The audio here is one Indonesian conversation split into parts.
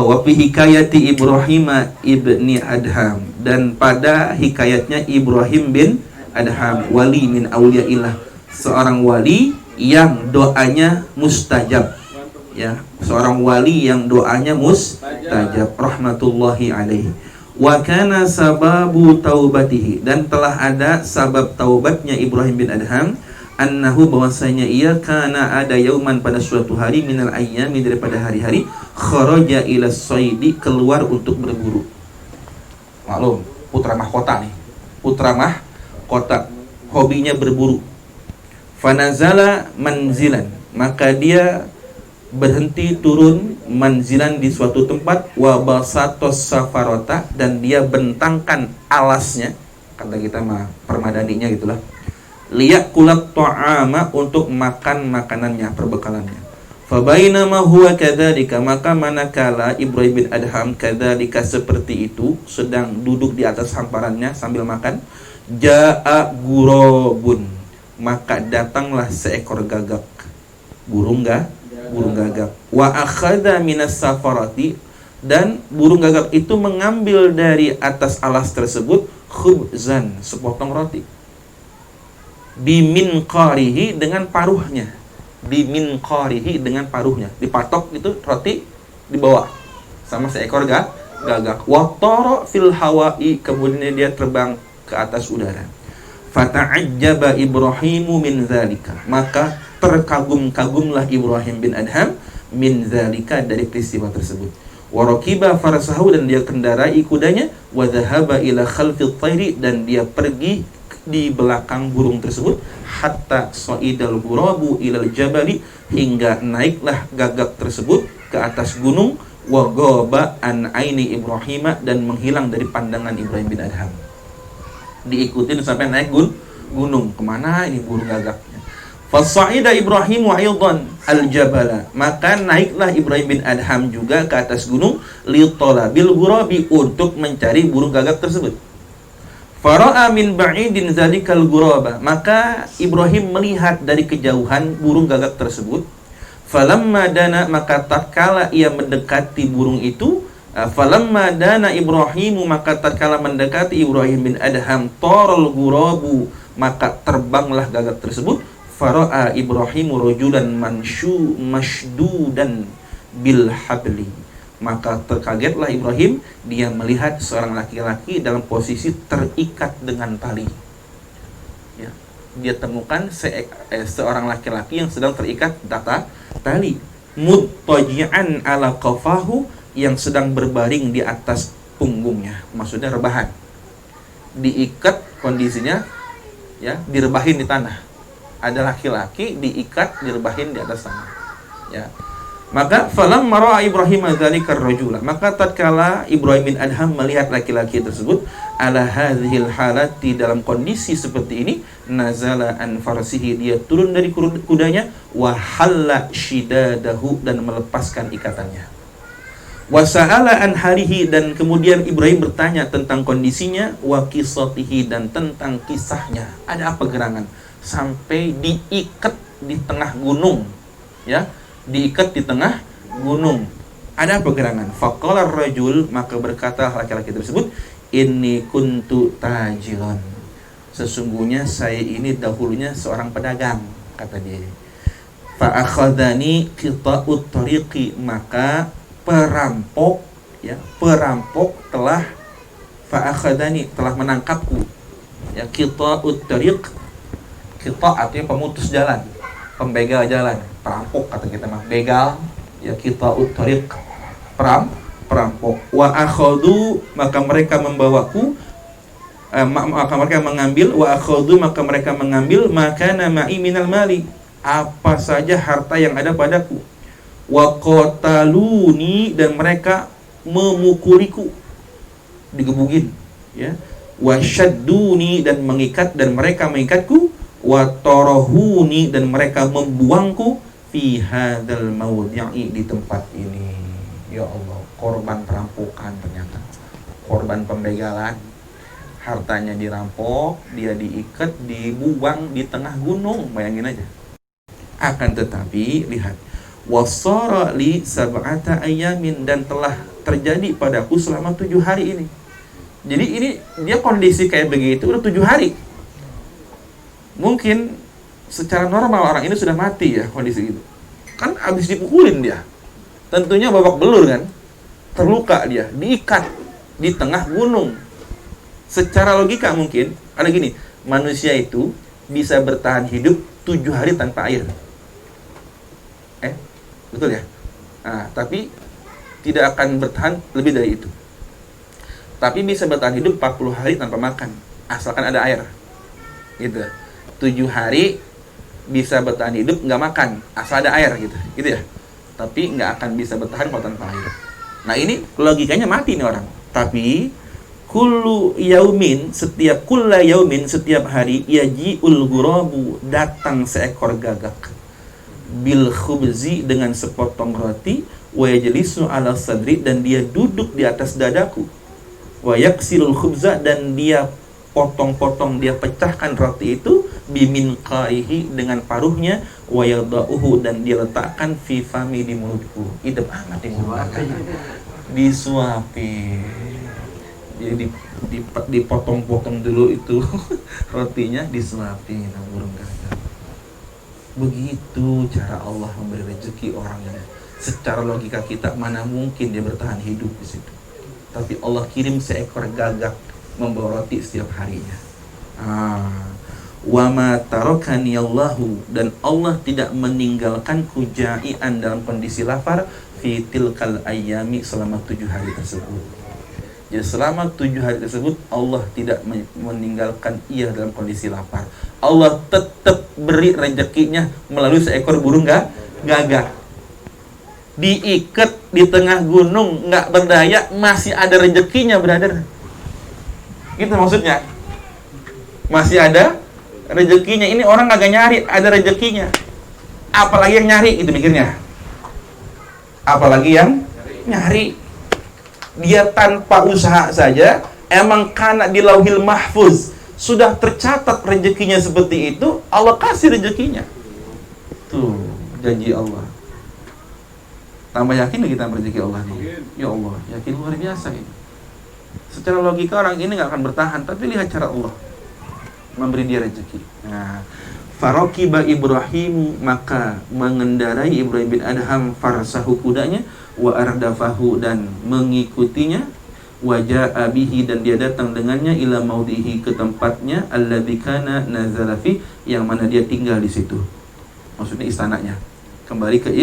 wa fi hikayati Ibrahim ibni Adham, dan pada hikayatnya Ibrahim bin Adham, wali min auliyaillah, seorang wali yang doanya mustajab, ya, seorang wali yang doanya mustajab, rahmatullahi alaihi. Wa kana sababu taubatihi, dan telah ada sabab taubatnya Ibrahim bin Adham, annahu, bahwasanya ia kana ada yauman, pada suatu hari, minal ayyami, daripada hari-hari, kharaja ila saidi, keluar untuk berburu. Maklum, putra mahkota nih, putra mahkota, hobinya berburu. Fanazala manzilan, maka dia berhenti turun, manzilan, di suatu tempat, wa basatos safarota, dan dia bentangkan alasnya, kata kita mah permadaninya gitulah, liyakulat ta'ama, untuk makan makanannya, perbekalannya. Fabainama huwa kadzalika, maka manakala Ibrahim bin Adham kadzalika, seperti itu, sedang duduk di atas hamparannya sambil makan, jaa gurabun, maka datanglah seekor gagak, burung gagak, wa akhadha minas safarati, dan burung gagak itu mengambil dari atas alas tersebut, khubzan, sepotong roti, biminqarihi, dengan paruhnya, biminqarihi, dengan paruhnya, dipatok itu roti, dibawa sama seekor gagak, wa tara fil hawai, kemudian dia terbang ke atas udara. Fata'ajjaba Ibrahimu min dzalika, maka terkagum-kagumlah Ibrahim bin Adham min dzalika, dari peristiwa tersebut. Wa raqiba farasahu, dan dia kendarai kudanya, wa dhahaba ila khalfi thairi, dan dia pergi di belakang burung tersebut, hatta sa'idal ghurabu ilal jabali, hingga naiklah gagak tersebut ke atas gunung, wa ghaba an aini Ibrahim, dan menghilang dari pandangan Ibrahim bin Adham. Diikutin sampai naik gunung. Kemana ini burung gagaknya? Fasa'ida Ibrahim wa aidan al-jabala, maka naiklah Ibrahim bin Adham juga ke atas gunung, li talabil ghurabi, untuk mencari burung gagak tersebut. Fara'a min ba'idin zalikal ghuraba, maka Ibrahim melihat dari kejauhan burung gagak tersebut. Falamma dana, maka tatkala ia mendekati burung itu, falamma dana Ibrahimu, maka tatkala mendekati Ibrahim bin Adham, taral ghurabu, maka terbanglah gagak tersebut. Fara'a Ibrahimu rajulan mashdudan bil habli, maka terkagetlah Ibrahim, dia melihat seorang laki-laki dalam posisi terikat dengan tali. Ya, dia temukan seorang laki-laki yang sedang terikat tali, muttaji'an ala qafahu, yang sedang berbaring di atas punggungnya, maksudnya rebahan, diikat, kondisinya ya, direbahin di tanah. Ada laki-laki diikat, direbahin di atas tanah, ya. Maka falamma ra'a Ibrahim dzalika ar-rajula, maka tatkala Ibrahim bin Adham melihat laki-laki tersebut, ala hadhil halati, dalam kondisi seperti ini, nazala an farsihi, dia turun dari kudanya, wa halla shidadahu, dan melepaskan ikatannya. Wa sa'ala an halihi, dan kemudian Ibrahim bertanya tentang kondisinya, wa qissatihi, dan tentang kisahnya. Ada apa gerangan sampai diikat di tengah gunung, ya, diikat di tengah gunung. Ada apa gerangan? Faqala ar-rajul, maka berkata laki-laki tersebut, inni kuntu tajiran, sesungguhnya saya ini dahulunya seorang pedagang, kata dia. Fa akhadhani qita'ut tariqi, maka perampok telah fa'akhadani, telah menangkapku, ya, qita'ut tariq, qita' artinya pemutus jalan, pembegal jalan, perampok kata kita mah, begal, ya, qita'ut tariq, perampok. Wa akhadhu, maka mereka membawaku, maka mereka mengambil, wa akhadhu, maka mereka mengambil, makana ma'i minal mali, apa saja harta yang ada padaku. Wa qataluni, dan mereka memukuliku, digebugin, ya. Wa syadduni, dan mengikat, dan mereka mengikatku. Wa tarahuni, dan mereka membuangku, fi hadzal mawdi'i, di tempat ini. Ya Allah, korban perampokan, ternyata korban pembegalan, hartanya dirampok, dia diikat, dibuang di tengah gunung, bayangin aja. Akan tetapi lihat, Wasara li sab'ata ayamin, dan telah terjadi padaku selama 7 hari ini. Jadi ini dia kondisi kayak begitu udah 7 hari. Mungkin secara normal orang ini sudah mati ya kondisi itu. Kan habis dipukulin dia. Tentunya babak belur kan. Terluka dia, diikat di tengah gunung. Secara logika mungkin ada gini, manusia itu bisa bertahan hidup 7 hari tanpa air. Betul ya? Nah, tapi tidak akan bertahan lebih dari itu. Tapi bisa bertahan hidup 40 hari tanpa makan, asalkan ada air. Gitu. 7 hari bisa bertahan hidup nggak makan, asal ada air gitu. Gitu ya. Tapi nggak akan bisa bertahan kalau tanpa air. Nah, ini logikanya mati nih orang. Tapi kullu yaumin, kulla yaumin, setiap hari yaji'ul ghurabu, datang seekor gagak. Bil khubzi, dengan sepotong roti, wa yajlisu ala sadri, dan dia duduk di atas dadaku, wa yaksirul khubza, dan dia potong-potong, dia pecahkan roti itu, biminqaihi, dengan paruhnya, wa yadauhu, dan dia letakkan fi fami, di mulutku. Idep amat di mulut, disuapin. Jadi dipotong-potong dulu itu rotinya, disuapin burung gagak. Begitu cara Allah memberi rezeki orang yang secara logika kita mana mungkin dia bertahan hidup di situ. Tapi Allah kirim seekor gagak membawa roti setiap harinya. Wa ma tarakani Allahu, dan Allah tidak meninggalkanku ja'ian, dalam kondisi lapar, fi tilkal ayyami, selama 7 hari tersebut. Jadi selama 7 hari tersebut Allah tidak meninggalkan ia dalam kondisi lapar. Allah tetap beri rezekinya melalui seekor burung gagak. Diikat di tengah gunung, nggak berdaya, masih ada rezekinya, brother. Gitu maksudnya. Masih ada rezekinya. Ini orang kagak nyari, ada rezekinya. Apalagi yang nyari, itu mikirnya. Apalagi yang nyari. Dia tanpa usaha saja, emang karena di Lauhil Mahfuz sudah tercatat rezekinya seperti itu, Allah kasih rezekinya. Tuh, janji Allah. Tambah yakin kita rezeki Allah nih. Ya Allah, yakin luar biasa ini. Secara logika orang ini nggak akan bertahan, tapi lihat cara Allah memberi dia rezeki. Nah, Farakiba Ibrahim, maka mengendarai Ibrahim bin Adham farsahu, kudanya, wa ardafahu, dan mengikutinya, wa ja'a bihi, dan dia datang dengannya, ila maudihi, ke tempatnya, alladzi kana nazala fi, yang mana dia tinggal di situ. Maksudnya istananya. Kembali ke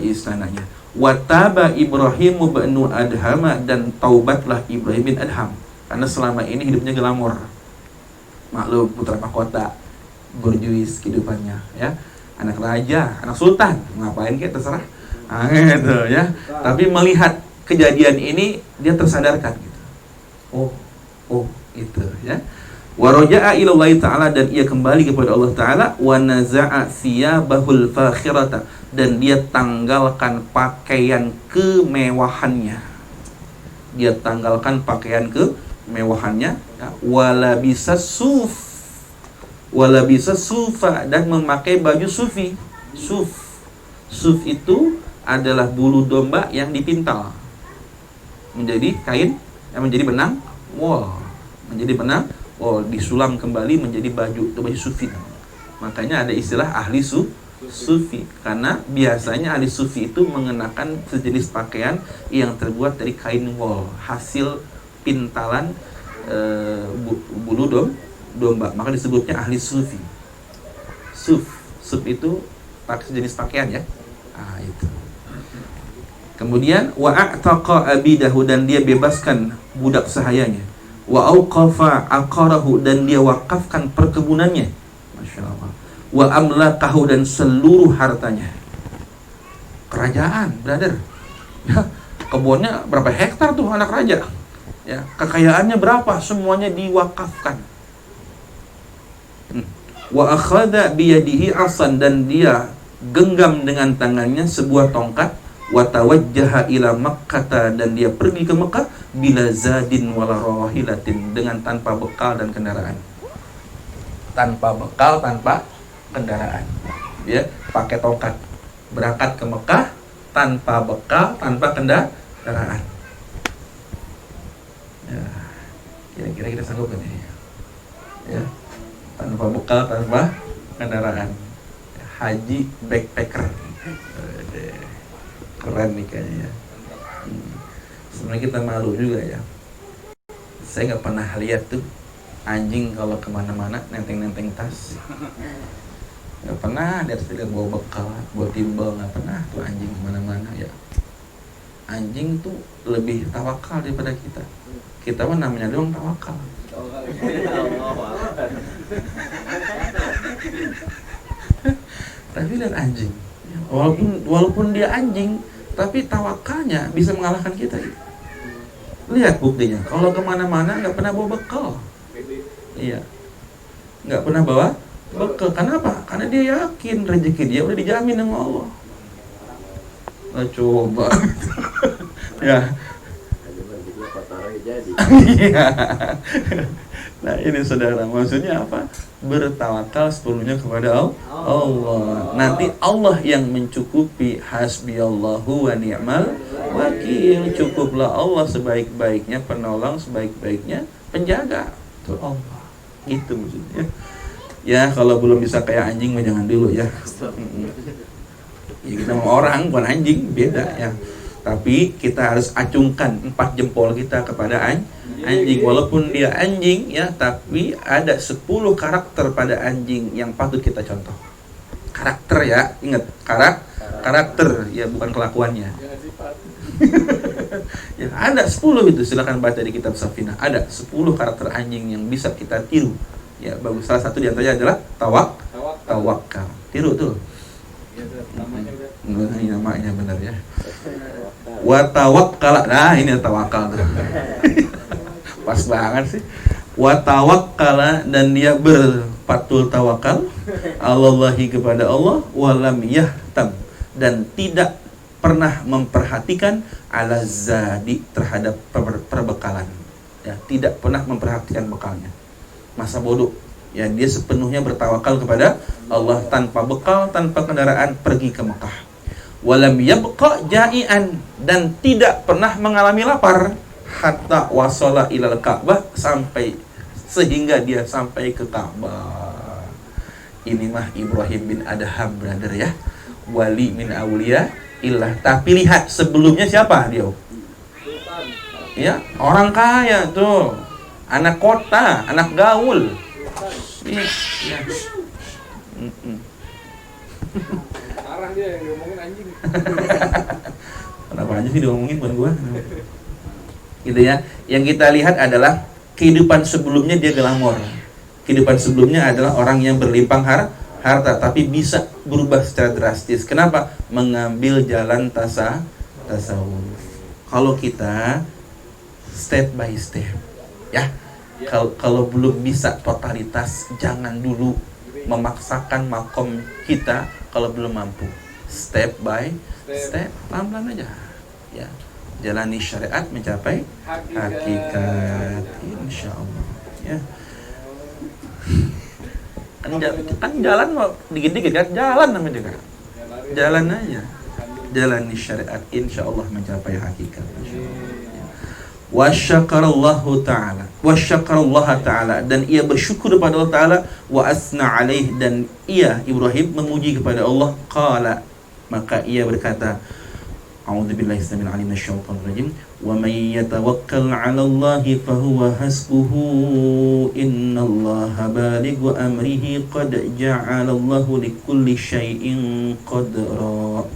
istananya. Wa taba Ibrahim banu Adham, dan taubatlah Ibrahim bin Adham, karena selama ini hidupnya glamor. Maklum, putra mahkota, borjuis kehidupannya, ya. Anak raja, anak sultan, ngapain kayak terserah. Gitu ya. Tapi melihat kejadian ini dia tersadarkan gitu. Oh, itu ya. Wa raja'a ila Allah Ta'ala, dan ia kembali kepada Allah Ta'ala, wa naza'a thiyabahul fakhirata, dan dia tanggalkan pakaian kemewahannya. Dia tanggalkan pakaian kemewahannya, ya. Wala bisa sufa, dan memakai baju sufi. Suf itu adalah bulu domba yang dipintal menjadi kain, yang menjadi benang wol, disulam kembali menjadi baju, itu baju sufi. Makanya ada istilah ahli sufi, karena biasanya ahli sufi itu mengenakan sejenis pakaian yang terbuat dari kain wol, hasil pintalan bulu domba, maka disebutnya ahli sufi. Suf itu sejenis pakaian ya. Itu. Kemudian wa a'taqa abidahu, dan dia bebaskan budak sahayanya. Wa auqafa aqarahu, dan dia wakafkan perkebunannya. Masya Allah. Wa amlakahu, dan seluruh hartanya. Kerajaan, brother. Ya, kebunnya berapa hektar tuh anak raja? Ya, kekayaannya berapa? Semuanya diwakafkan. Wa akhadha biyadihi asan, dan dia genggam dengan tangannya sebuah tongkat. Wa tawajjaha ila Makkah, dan dia pergi ke Mekah, bila zadin wala rahilatin, dengan tanpa bekal dan kendaraan. Tanpa bekal, tanpa kendaraan. Ya, pakai tongkat. berangkat ke Mekah tanpa bekal, tanpa kendaraan. Ya, kira-kira kita sanggup kan ini? Ya, tanpa bekal, tanpa kendaraan. Haji backpacker. Keren nih kayaknya ya. Sebenarnya kita malu juga ya. Saya nggak pernah lihat tuh anjing kalau kemana-mana nenteng-nenteng tas. Nggak pernah lihat bawa bekal, bawa timbal, nggak pernah tuh anjing kemana-mana ya. Anjing tuh lebih tawakal daripada kita. Kita mah namanya doang tawakal. Tapi lihat anjing, walaupun dia anjing, tapi tawakalnya bisa mengalahkan kita. Lihat buktinya, kalau kemana-mana nggak pernah bawa bekal. Iya, nggak pernah bawa bekal. Kenapa? Karena dia yakin rezeki dia udah dijamin sama Allah. Nah, coba, ya. Iya. Nah ini saudara, maksudnya apa? Bertawakal sepenuhnya kepada Allah. Nanti Allah yang mencukupi. Hasbiyallahu wa ni'mal wakil. Cukuplah Allah sebaik-baiknya penolong, sebaik-baiknya penjaga. Itu Allah. Itu maksudnya. Ya kalau belum bisa kayak anjing jangan dulu ya. Ya kita mau orang bukan anjing, beda ya. Tapi kita harus acungkan 4 jempol kita kepada anjing. Walaupun dia anjing ya, tapi ada 10 karakter pada anjing yang patut kita contoh. Karakter ya, ingat karakter ya, bukan kelakuannya. Ya, ada 10 itu, silakan baca di kitab Safinah. Ada 10 karakter anjing yang bisa kita tiru. Ya, bagus. Salah satu di antaranya adalah tawakal. Tiru tuh. Namanya benar ya. Wa tawakkal. Nah, ini tawakal tuh. Pas banget sih. Wa tawakkala, dan dia berpatul tawakal Allahi kepada Allah, walam yahtam, dan tidak pernah memperhatikan ala zadi, terhadap perbekalan. Ya, tidak pernah memperhatikan bekalnya. Masa bodoh. Ya, dia sepenuhnya bertawakal kepada Allah, tanpa bekal, tanpa kendaraan pergi ke Mekah. Walam yabqa ja'ian, dan tidak pernah mengalami lapar hatta wasala ilal Ka'bah, sampai sehingga dia sampai ke Ka'bah. Ini mah Ibrahim bin Adham, brother ya. Wali min auliya illah. Tapi lihat sebelumnya siapa dia? Ya, orang kaya tuh. Anak kota, anak gaul. Ya. Marah dia yang diomongin anjing. Kenapa aja sih diomongin bukan gua? Gitu ya. Yang kita lihat adalah kehidupan sebelumnya dia glamor. Kehidupan sebelumnya adalah orang yang berlimpah harta, tapi bisa berubah secara drastis. Kenapa? Mengambil jalan tasawuf. Kalau kita step by step, ya. Kalau belum bisa totalitas, jangan dulu memaksakan makom kita kalau belum mampu. Step by step, pelan-pelan aja. Ya. Jalani syariat mencapai hakikat, insyaallah. Ya. Kan jalan mau dikit-dikit kan, jalan namanya juga. Jalan aja. Jalani syariat, insyaallah mencapai hakikat, insyaallah. Wasyakarallahu ta'ala, wasyakarallaha ta'ala, dan ia bersyukur kepada Allah Ta'ala, wa asna alaih, dan ia Ibrahim memuji kepada Allah. Qala, maka ia berkata, a'udzubillahi samil alim minasyaitonir rajim, wa may yatawakkal 'ala Allahi fahuwa hasbuhu, innallaha balighu amrihi, qad ja'ala Allahu likulli syai'in qadra.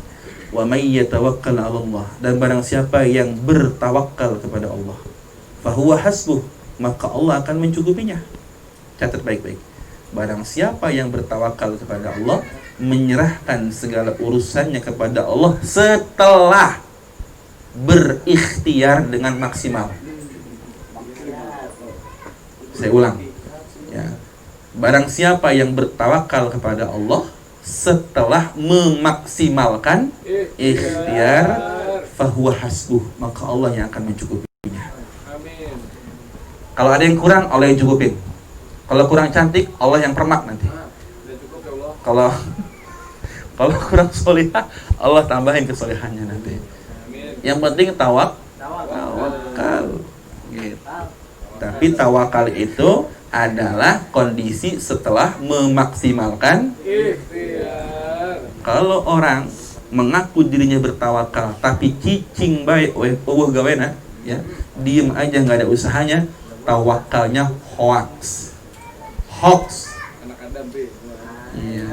Wa may yatawakkal 'ala Allah, dan barang siapa yang bertawakal kepada Allah, fahuwa hasbuh, maka Allah akan mencukupinya. Catat baik-baik. Barang siapa yang bertawakal kepada Allah, menyerahkan segala urusannya kepada Allah setelah berikhtiar dengan maksimal. Saya ulang. Ya. Barang siapa yang bertawakal kepada Allah setelah memaksimalkan ikhtiar, fahuwa hasbuh, maka Allah yang akan mencukupinya. Amin. Kalau ada yang kurang, Allah yang cukupin. Kalau kurang cantik, Allah yang permak nanti. Sudah cukup ya Allah. Kalau kurang solihah, Allah tambahin kesolehannya nanti. Amin. Yang penting tawakal. Gitu. Tapi tawakal itu adalah kondisi setelah memaksimalkan. Ikhtiar. Kalau orang mengaku dirinya bertawakal tapi cicing baik eueuh gawena ya, diem aja nggak ada usahanya, tawakalnya hoax. Anak Adam be. Iya.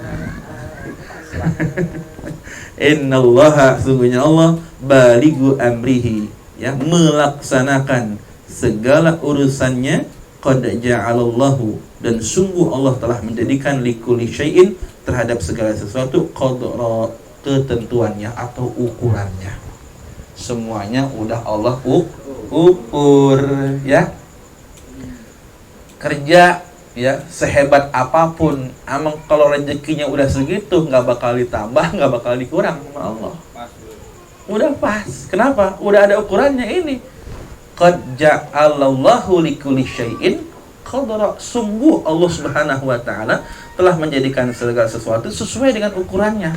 Innallaha, sungguhnya Allah, balighu amrihi, ya, melaksanakan segala urusannya, qad ja'alallahu, dan sungguh Allah telah menjadikan likulli syai'in, terhadap segala sesuatu, qadra, ketentuannya atau ukurannya. Semuanya udah Allah ukur, ya. Kerja, ya, sehebat apapun, emang kalau rezekinya udah segitu, nggak bakal ditambah, nggak bakal dikurang sama Allah. Pas. Udah pas. Kenapa? Udah ada ukurannya ini. Qad ja'alallahu likulli syai'in qadra. Sungguh Allah Subhanahu wa taala telah menjadikan segala sesuatu sesuai dengan ukurannya.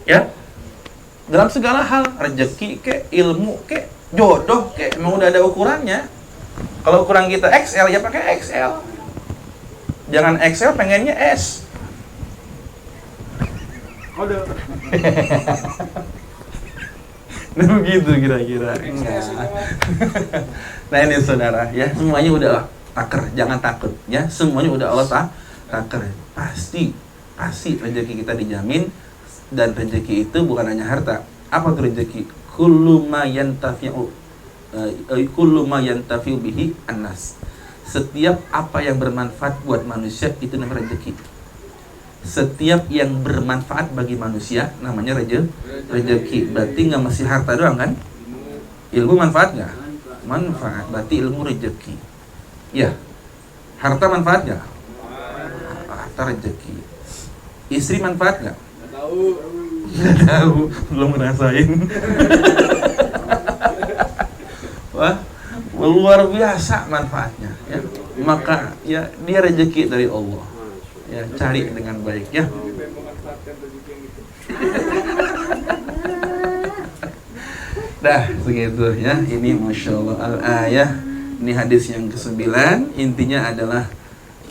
Ya. Dalam segala hal, rezeki ke, ilmu ke, jodoh ke, emang udah ada ukurannya. Kalau ukuran kita XL, ya pakai XL. Jangan XL pengennya S. Kode. Nah begitu kira-kira. Nah ini saudara, ya, semuanya udah taker, jangan takut, ya, semuanya udah Allah taker. Pasti rezeki kita dijamin, dan rezeki itu bukan hanya harta. Apa tuh rezeki? Kullu ma yantafi'u bihi annas. Setiap apa yang bermanfaat buat manusia itu namanya rezeki. Setiap yang bermanfaat bagi manusia namanya rezeki. Berarti nggak mesti harta doang kan? Ilmu manfaat nggak? Manfaat. Berarti ilmu rezeki. Ya. Harta manfaat nggak? Harta rezeki. Istri manfaat nggak? Nggak tahu. Nggak tahu. Belum ngerasain. Wah, luar biasa manfaatnya, ya. Maka ya dia rezeki dari Allah, ya, cari dengan baik, ya. Memanfaatkan rezeki yang itu. Dah segitu, ya. Ini Masya Allah al-ayah. Ini hadis yang ke-9. Intinya adalah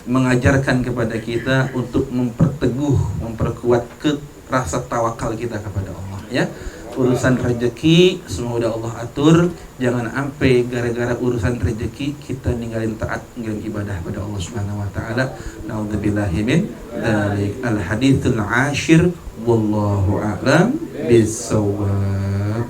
mengajarkan kepada kita untuk memperkuat rasa tawakal kita kepada Allah, ya. Urusan rezeki semua udah Allah atur. Jangan sampai gara-gara urusan rezeki kita ninggalin taat, ninggalin ibadah pada Allah Subhanahu wa taala. Nauzubillahi min dzalik. Al haditsul ashir wallahu a'lam bissawab.